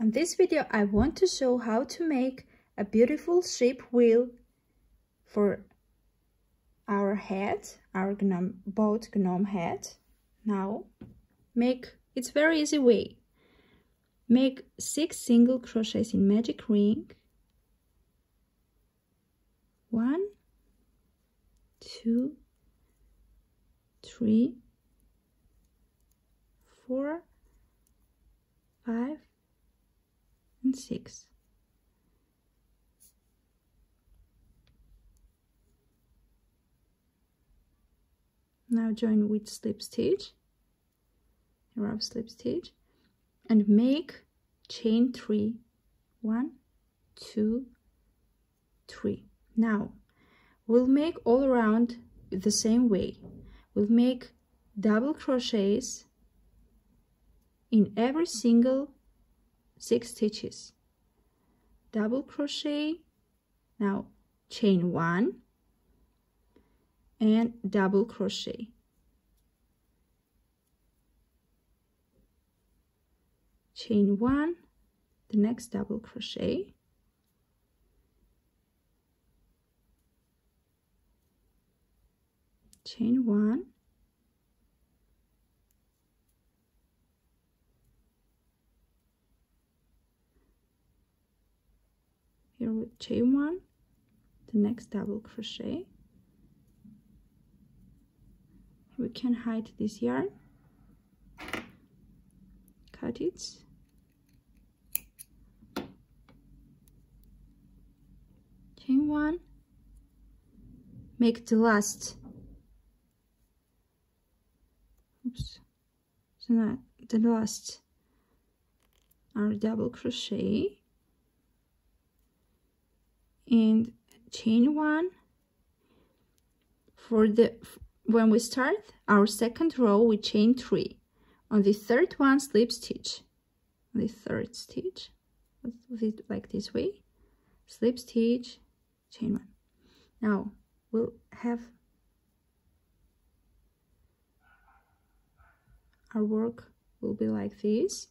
On this video I want to show how to make a beautiful shape wheel for our head, our boat gnome head. Now it's very easy way. Make 6 single crochets in magic ring. 1, 2, 3, 4, 5 and 6. Now join with slip stitch, rough slip stitch, and make chain 3. 1, 2, 3. Now we'll make all around the same way. We'll make double crochets in every single 6 stitches. Double crochet, now chain 1 and double crochet. Chain 1, the next double crochet, chain 1, here with chain 1, the next double crochet. We can hide this yarn, cut it, chain 1, make the last, the last our double crochet and chain 1. For the when we start our second row, we chain 3. On the third one, slip stitch. On the third stitch, with it like this way, slip stitch, chain 1. Now we'll have our work will be like this.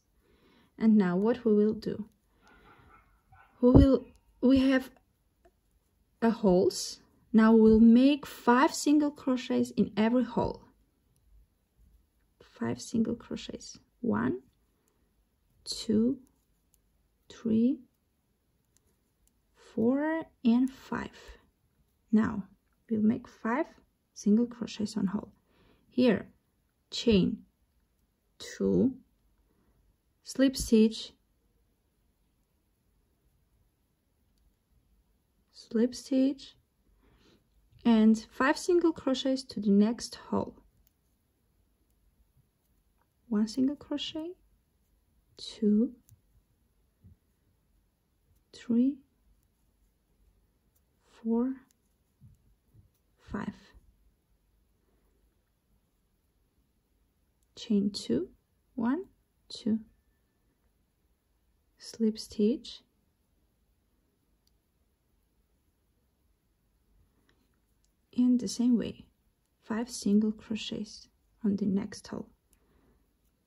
And now what we will do? We have a holes. Now we'll make 5 single crochets in every hole. 5 single crochets. 1, 2, 3, 4 and 5. Now we'll make 5 single crochets on hole. Here chain 2, slip stitch, slip stitch, and 5 single crochets to the next hole. 1 single crochet, 2, 3, 4, 5. Chain 2, 1, 2, slip stitch, in the same way 5 single crochets on the next hole.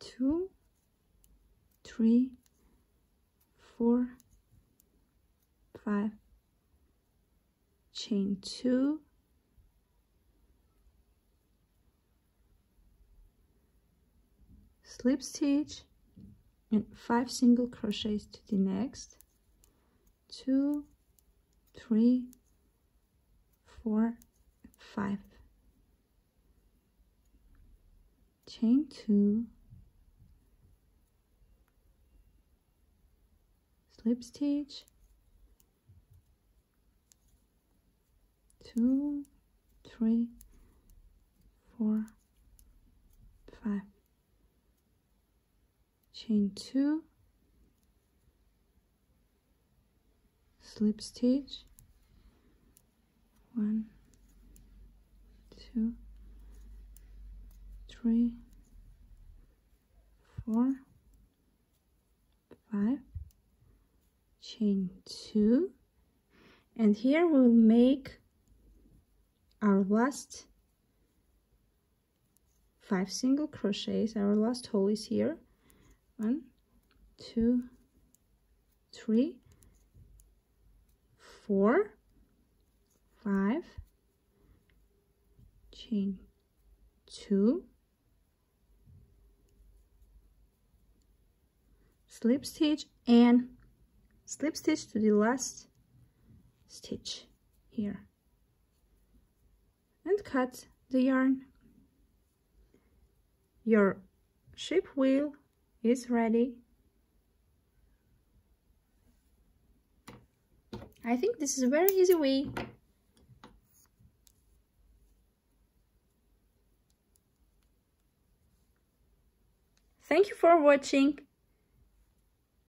2, 3, 4, 5, chain 2, slip stitch, and 5 single crochets to the next. 2, 3, 4, 5. Chain 2, slip stitch, 2, 3, 4, 5. Chain 2, slip stitch, 1, 2, 3, 4, 5, chain 2, and here we'll make our last 5 single crochets. Our last hole is here. 1, 2, 3, 4, 5, chain 2, slip stitch, and slip stitch to the last stitch here, and cut the yarn. Your shape wheel is ready. I think this is a very easy way. Thank you for watching.